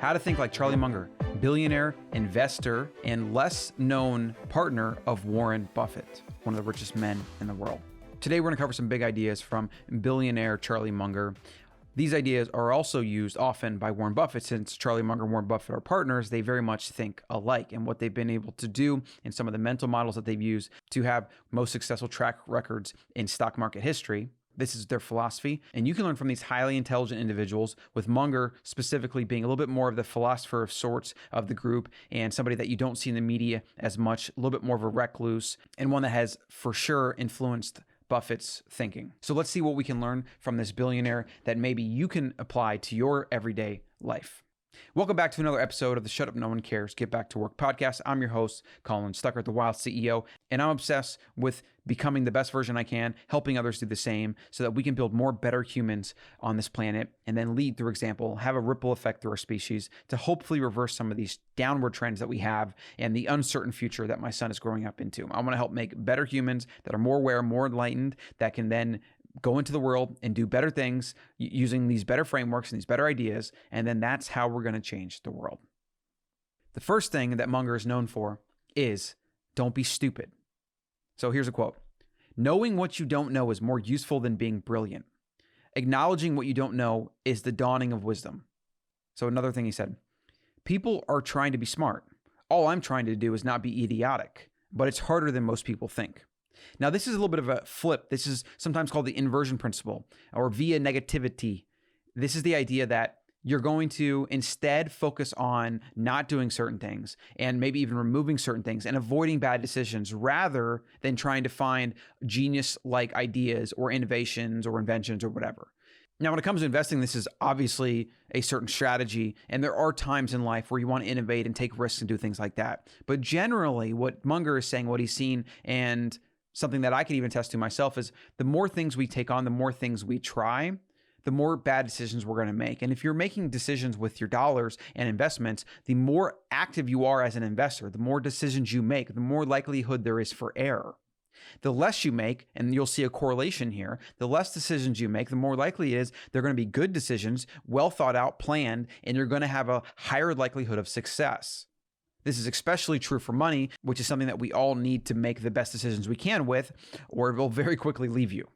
How to think like Charlie Munger, billionaire, investor, and less known partner of Warren Buffett, one of the richest men in the world. Today, we're going to cover some big ideas from billionaire Charlie Munger. These ideas are also used often by Warren Buffett. Since Charlie Munger and Warren Buffett are partners, they very much think alike, and what they've been able to do and some of the mental models that they've used to have most successful track records in stock market history. This is their philosophy, and you can learn from these highly intelligent individuals, with Munger specifically being a little bit more of the philosopher of sorts of the group and somebody that you don't see in the media as much, a little bit more of a recluse, and one that has for sure influenced Buffett's thinking. So let's see what we can learn from this billionaire that maybe you can apply to your everyday life. Welcome back to another episode of the Shut Up No One Cares, Get Back to Work podcast. I'm your host, Colin Stuckert, the Wild CEO, and I'm obsessed with becoming the best version I can, helping others do the same so that we can build more better humans on this planet and then lead through example, have a ripple effect through our species to hopefully reverse some of these downward trends that we have and the uncertain future that my son is growing up into. I want to help make better humans that are more aware, more enlightened, that can then go into the world and do better things using these better frameworks and these better ideas, and then that's how we're going to change the world. The first thing that Munger is known for is don't be stupid. So here's a quote. Knowing what you don't know is more useful than being brilliant. Acknowledging what you don't know is the dawning of wisdom. So another thing he said, people are trying to be smart. All I'm trying to do is not be idiotic, but it's harder than most people think. Now, this is a little bit of a flip. This is sometimes called the inversion principle or via negativity. This is the idea that you're going to instead focus on not doing certain things and maybe even removing certain things and avoiding bad decisions rather than trying to find genius-like ideas or innovations or inventions or whatever. Now, when it comes to investing, this is obviously a certain strategy, and there are times in life where you want to innovate and take risks and do things like that. But generally, what Munger is saying, what he's seen, and something that I can even test to myself is the more things we take on, the more things we try, the more bad decisions we're going to make. And if you're making decisions with your dollars and investments, the more active you are as an investor, the more decisions you make, the more likelihood there is for error. The less you make, and you'll see a correlation here, the less decisions you make, the more likely it is they're going to be good decisions, well thought out, planned, and you're going to have a higher likelihood of success. This is especially true for money, which is something that we all need to make the best decisions we can with, or it will very quickly leave you.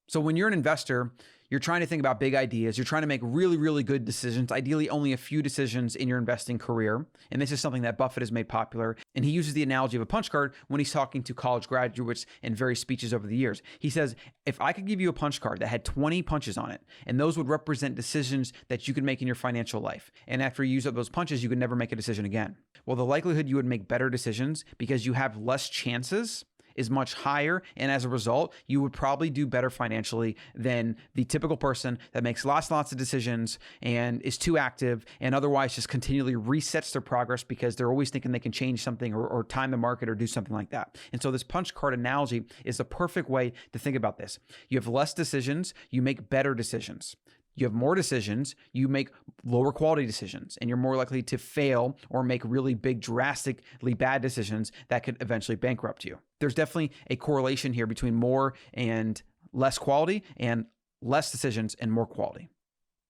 So when you're an investor, you're trying to think about big ideas. You're trying to make really, really good decisions, ideally only a few decisions in your investing career. And this is something that Buffett has made popular. And he uses the analogy of a punch card when he's talking to college graduates in various speeches over the years. He says, if I could give you a punch card that had 20 punches on it, and those would represent decisions that you could make in your financial life, and after you use up those punches, you could never make a decision again. Well, the likelihood you would make better decisions because you have less chances is much higher, and as a result, you would probably do better financially than the typical person that makes lots and lots of decisions and is too active and otherwise just continually resets their progress because they're always thinking they can change something or time the market or do something like that. And so this punch card analogy is the perfect way to think about this. You have less decisions, you make better decisions. You have more decisions, you make lower quality decisions, and you're more likely to fail or make really big, drastically bad decisions that could eventually bankrupt you. There's definitely a correlation here between more and less quality and less decisions and more quality.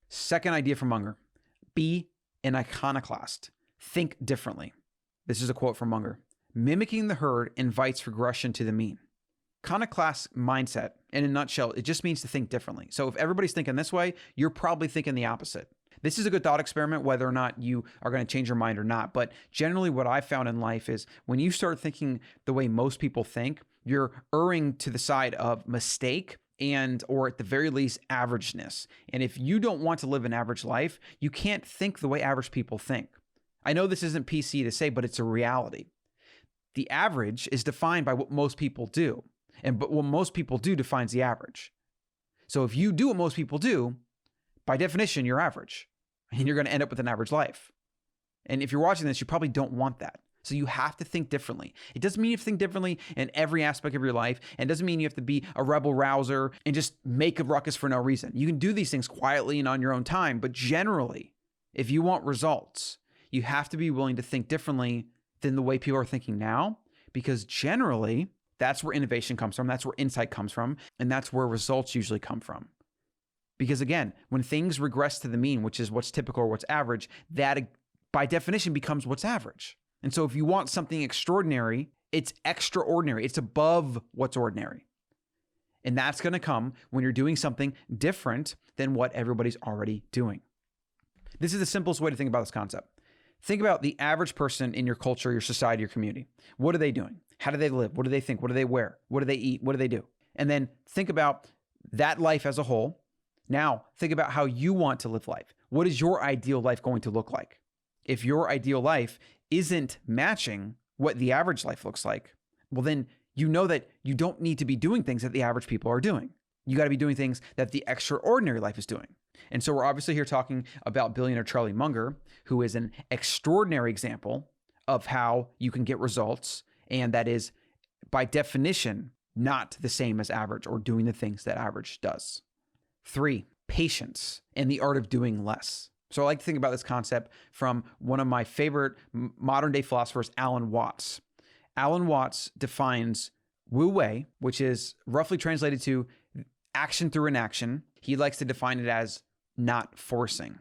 Second idea from Munger, be an iconoclast. Think differently. This is a quote from Munger. Mimicking the herd invites regression to the mean. Iconoclast mindset, in a nutshell, it just means to think differently. So if everybody's thinking this way, you're probably thinking the opposite. This is a good thought experiment, whether or not you are going to change your mind or not. But generally what I've found in life is when you start thinking the way most people think, you're erring to the side of mistake and, or at the very least, averageness. And if you don't want to live an average life, you can't think the way average people think. I know this isn't PC to say, but it's a reality. The average is defined by what most people do. But what most people do defines the average. So if you do what most people do, by definition, you're average. And you're going to end up with an average life. And if you're watching this, you probably don't want that. So you have to think differently. It doesn't mean you have to think differently in every aspect of your life. And it doesn't mean you have to be a rebel rouser and just make a ruckus for no reason. You can do these things quietly and on your own time. But generally, if you want results, you have to be willing to think differently than the way people are thinking now. Because generally, that's where innovation comes from. That's where insight comes from. And that's where results usually come from. Because again, when things regress to the mean, which is what's typical or what's average, that by definition becomes what's average. And so if you want something extraordinary, it's extraordinary. It's above what's ordinary. And that's going to come when you're doing something different than what everybody's already doing. This is the simplest way to think about this concept. Think about the average person in your culture, your society, your community. What are they doing? How do they live? What do they think? What do they wear? What do they eat? What do they do? And then think about that life as a whole. Now think about how you want to live life. What is your ideal life going to look like? If your ideal life isn't matching what the average life looks like, well, then you know that you don't need to be doing things that the average people are doing. You got to be doing things that the extraordinary life is doing. And so we're obviously here talking about billionaire Charlie Munger, who is an extraordinary example of how you can get results. And that is by definition, not the same as average or doing the things that average does. 3, patience and the art of doing less. So I like to think about this concept from one of my favorite modern day philosophers, Alan Watts. Alan Watts defines Wu Wei, which is roughly translated to action through inaction. He likes to define it as not forcing.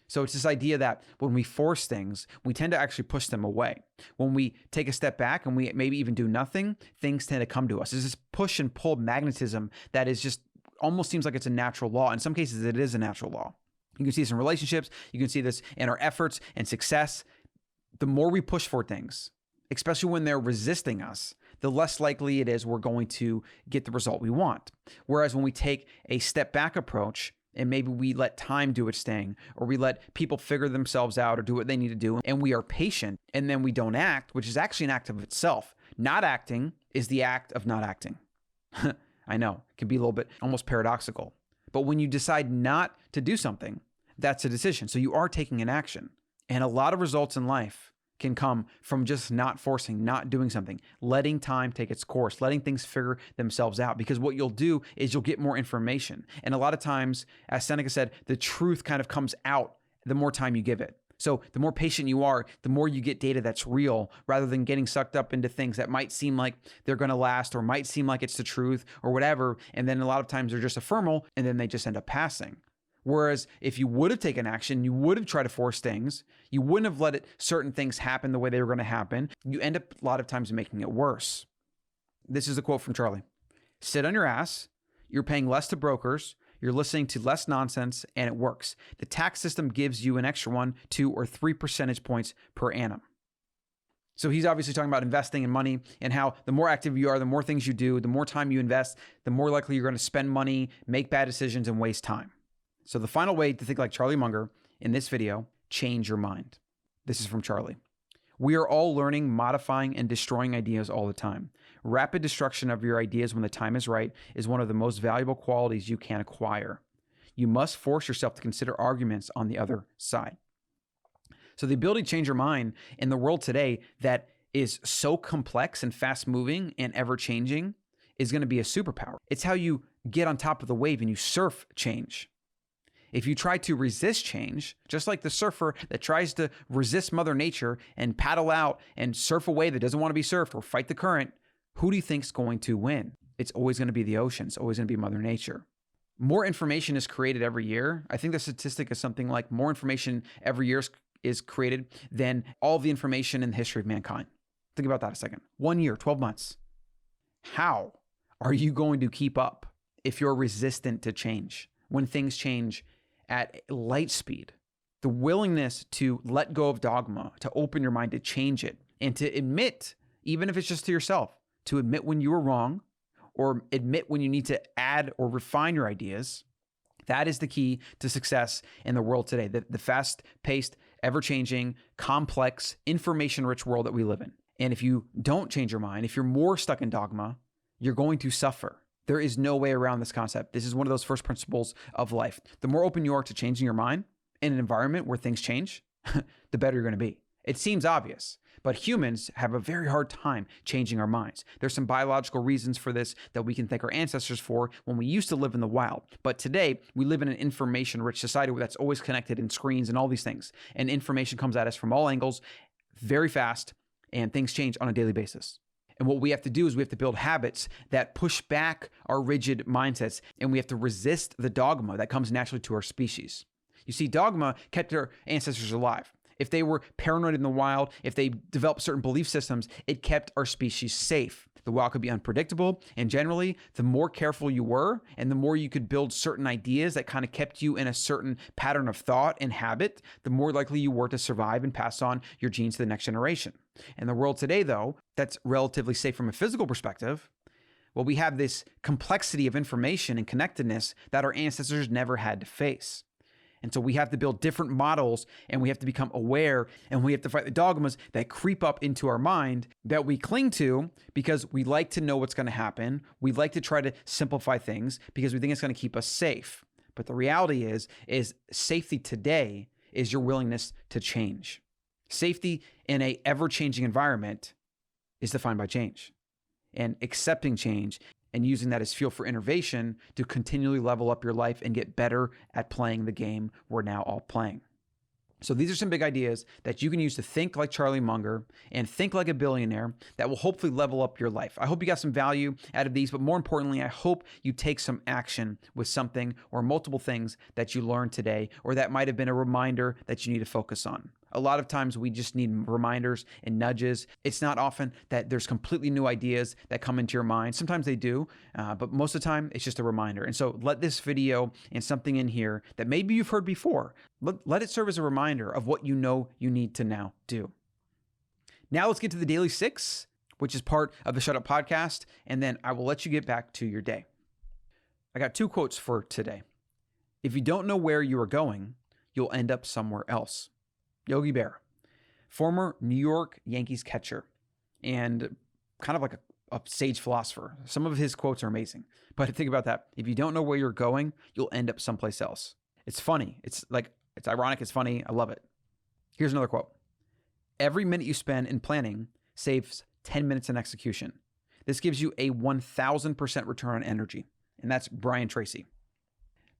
So it's this idea that when we force things, we tend to actually push them away. When we take a step back and we maybe even do nothing, things tend to come to us. There's this push and pull magnetism that is just almost seems like it's a natural law. In some cases, it is a natural law. You can see this in relationships. You can see this in our efforts and success. The more we push for things, especially when they're resisting us, the less likely it is we're going to get the result we want. Whereas when we take a step back approach and maybe we let time do its thing, or we let people figure themselves out or do what they need to do, and we are patient, and then we don't act, which is actually an act of itself. Not acting is the act of not acting. I know, it can be a little bit almost paradoxical. But when you decide not to do something, that's a decision. So you are taking an action. And a lot of results in life can come from just not forcing, not doing something, letting time take its course, letting things figure themselves out. Because what you'll do is you'll get more information. And a lot of times, as Seneca said, the truth kind of comes out the more time you give it. So the more patient you are, the more you get data that's real, rather than getting sucked up into things that might seem like they're going to last or might seem like it's the truth or whatever. And then a lot of times they're just ephemeral and then they just end up passing. Whereas if you would have taken action, you would have tried to force things, you wouldn't have let certain things happen the way they were going to happen, you end up a lot of times making it worse. This is a quote from Charlie. Sit on your ass, you're paying less to brokers, you're listening to less nonsense, and it works. The tax system gives you an extra 1, 2, or 3 percentage points per annum. So he's obviously talking about investing in money and how the more active you are, the more things you do, the more time you invest, the more likely you're going to spend money, make bad decisions, and waste time. So the final way to think like Charlie Munger in this video, change your mind. This is from Charlie. We are all learning, modifying, and destroying ideas all the time. Rapid destruction of your ideas when the time is right is one of the most valuable qualities you can acquire. You must force yourself to consider arguments on the other side. So the ability to change your mind in the world today that is so complex and fast moving and ever changing is going to be a superpower. It's how you get on top of the wave and you surf change. If you try to resist change, just like the surfer that tries to resist Mother Nature and paddle out and surf a wave that doesn't want to be surfed or fight the current, who do you think is going to win? It's always going to be the ocean. It's always going to be Mother Nature. More information is created every year. I think the statistic is something like more information every year is created than all the information in the history of mankind. Think about that a second. 1 year, 12 months. How are you going to keep up if you're resistant to change when things change at light speed? The willingness to let go of dogma, to open your mind, to change it, and to admit, even if it's just to yourself, to admit when you were wrong or admit when you need to add or refine your ideas. That is the key to success in the world today, the fast-paced, ever-changing, complex, information-rich world that we live in. And if you don't change your mind, if you're more stuck in dogma, you're going to suffer. There is no way around this concept. This is one of those first principles of life. The more open you are to changing your mind in an environment where things change, the better you're going to be. It seems obvious, but humans have a very hard time changing our minds. There's some biological reasons for this that we can thank our ancestors for when we used to live in the wild. But today, we live in an information-rich society that's always connected in screens and all these things. And information comes at us from all angles very fast, and things change on a daily basis. And what we have to do is we have to build habits that push back our rigid mindsets, and we have to resist the dogma that comes naturally to our species. You see, dogma kept our ancestors alive. If they were paranoid in the wild, if they developed certain belief systems, it kept our species safe. The wild could be unpredictable, and generally, the more careful you were and the more you could build certain ideas that kind of kept you in a certain pattern of thought and habit, the more likely you were to survive and pass on your genes to the next generation. In the world today, though, that's relatively safe from a physical perspective. Well, we have this complexity of information and connectedness that our ancestors never had to face. And so we have to build different models, and we have to become aware, and we have to fight the dogmas that creep up into our mind that we cling to because we like to know what's going to happen. We like to try to simplify things because we think it's going to keep us safe. But the reality is safety today is your willingness to change. Safety in an ever-changing environment is defined by change, and accepting change and using that as fuel for innovation to continually level up your life and get better at playing the game we're now all playing. So these are some big ideas that you can use to think like Charlie Munger and think like a billionaire that will hopefully level up your life. I hope you got some value out of these, but more importantly, I hope you take some action with something or multiple things that you learned today, or that might have been a reminder that you need to focus on. A lot of times we just need reminders and nudges. It's not often that there's completely new ideas that come into your mind. Sometimes they do, but most of the time it's just a reminder. And so let this video and something in here that maybe you've heard before, let it serve as a reminder of what you know you need to now do. Now let's get to the Daily Six, which is part of the Shut Up podcast, and then I will let you get back to your day. I got 2 quotes for today. If you don't know where you are going, you'll end up somewhere else. Yogi Berra, former New York Yankees catcher and kind of like a sage philosopher. Some of his quotes are amazing, but think about that. If you don't know where you're going, you'll end up someplace else. It's funny. It's ironic. It's funny. I love it. Here's another quote. Every minute you spend in planning saves 10 minutes in execution. This gives you a 1,000% return on energy. And that's Brian Tracy.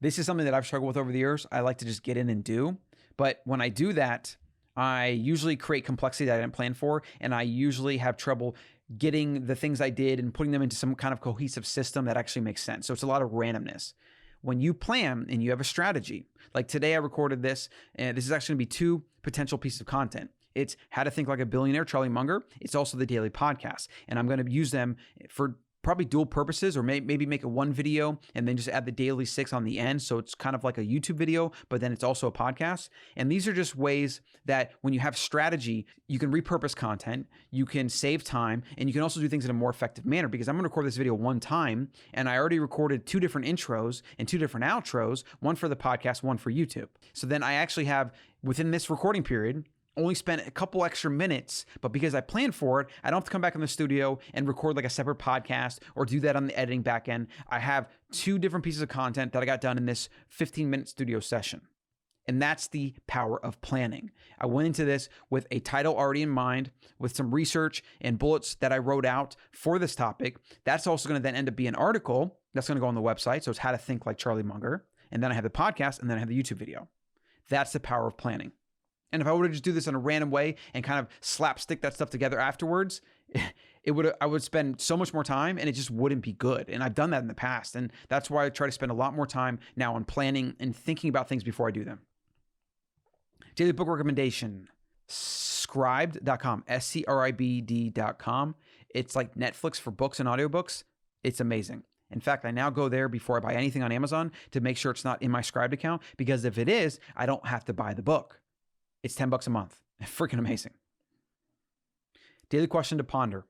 This is something that I've struggled with over the years. I like to just get in and do. But when I do that, I usually create complexity that I didn't plan for, and I usually have trouble getting the things I did and putting them into some kind of cohesive system that actually makes sense. So it's a lot of randomness. When you plan and you have a strategy, like today I recorded this, and this is actually going to be 2 potential pieces of content. It's How to Think Like a Billionaire, Charlie Munger. It's also the daily podcast, and I'm going to use them for probably dual purposes, or maybe make it one video and then just add the Daily Six on the end. So it's kind of like a YouTube video, but then it's also a podcast. And these are just ways that when you have strategy, you can repurpose content, you can save time, and you can also do things in a more effective manner, because I'm going to record this video one time and I already recorded 2 different intros and 2 different outros, one for the podcast, one for YouTube. So then I actually have, within this recording period, only spent a couple extra minutes, but because I planned for it, I don't have to come back in the studio and record like a separate podcast or do that on the editing back end. I have 2 different pieces of content that I got done in this 15-minute studio session. And that's the power of planning. I went into this with a title already in mind, with some research and bullets that I wrote out for this topic. That's also going to then end up being an article that's going to go on the website. So it's How to Think Like Charlie Munger. And then I have the podcast, and then I have the YouTube video. That's the power of planning. And if I were to just do this in a random way and kind of slapstick that stuff together afterwards, I would spend so much more time, and it just wouldn't be good. And I've done that in the past. And that's why I try to spend a lot more time now on planning and thinking about things before I do them. Daily book recommendation, scribd.com, SCRIBD.com. It's like Netflix for books and audiobooks. It's amazing. In fact, I now go there before I buy anything on Amazon to make sure it's not in my Scribd account, because if it is, I don't have to buy the book. It's $10 a month. Freaking amazing. Daily question to ponder.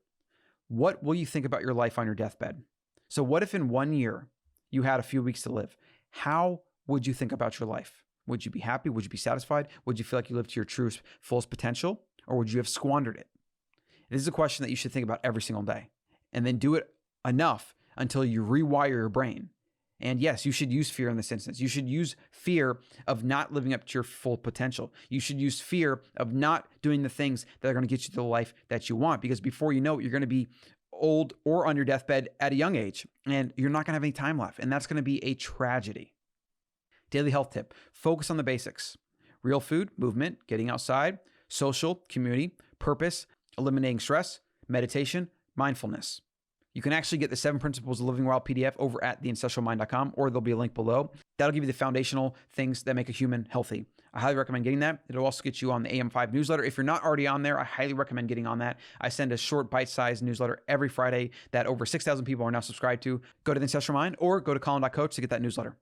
What will you think about your life on your deathbed? So what if in 1 year you had a few weeks to live? How would you think about your life? Would you be happy? Would you be satisfied? Would you feel like you lived to your true fullest potential? Or would you have squandered it? This is a question that you should think about every single day. And then do it enough until you rewire your brain. And yes, you should use fear in this instance. You should use fear of not living up to your full potential. You should use fear of not doing the things that are going to get you to the life that you want, because before you know it, you're going to be old or on your deathbed at a young age, and you're not going to have any time left. And that's going to be a tragedy. Daily health tip. Focus on the basics. Real food, movement, getting outside, social, community, purpose, eliminating stress, meditation, mindfulness. You can actually get the 7 Principles of Living Well PDF over at theancestralmind.com, or there'll be a link below. That'll give you the foundational things that make a human healthy. I highly recommend getting that. It'll also get you on the AM5 newsletter. If you're not already on there, I highly recommend getting on that. I send a short bite-sized newsletter every Friday that over 6,000 people are now subscribed to. Go to the Ancestral Mind or go to colin.coach to get that newsletter.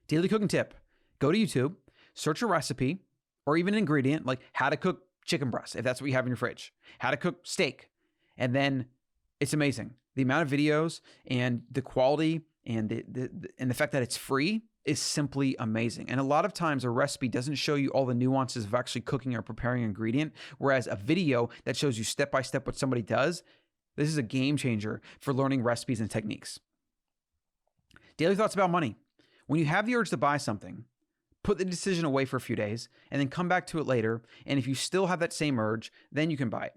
Daily cooking tip. Go to YouTube, search a recipe or even an ingredient like how to cook chicken breast, if that's what you have in your fridge, how to cook steak. And then it's amazing. The amount of videos and the quality and the fact that it's free is simply amazing. And a lot of times a recipe doesn't show you all the nuances of actually cooking or preparing an ingredient, whereas a video that shows you step by step what somebody does, this is a game changer for learning recipes and techniques. Daily thoughts about money. When you have the urge to buy something, put the decision away for a few days and then come back to it later. And if you still have that same urge, then you can buy it.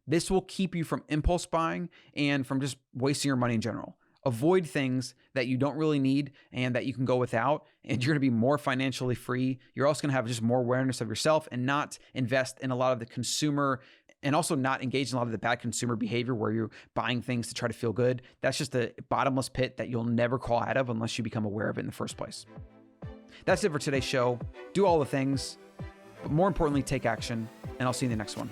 This will keep you from impulse buying and from just wasting your money in general. Avoid things that you don't really need and that you can go without, and you're going to be more financially free. You're also going to have just more awareness of yourself and not invest in a lot of the consumer, and also not engage in a lot of the bad consumer behavior where you're buying things to try to feel good. That's just a bottomless pit that you'll never crawl out of unless you become aware of it in the first place. That's it for today's show. Do all the things, but more importantly, take action, and I'll see you in the next one.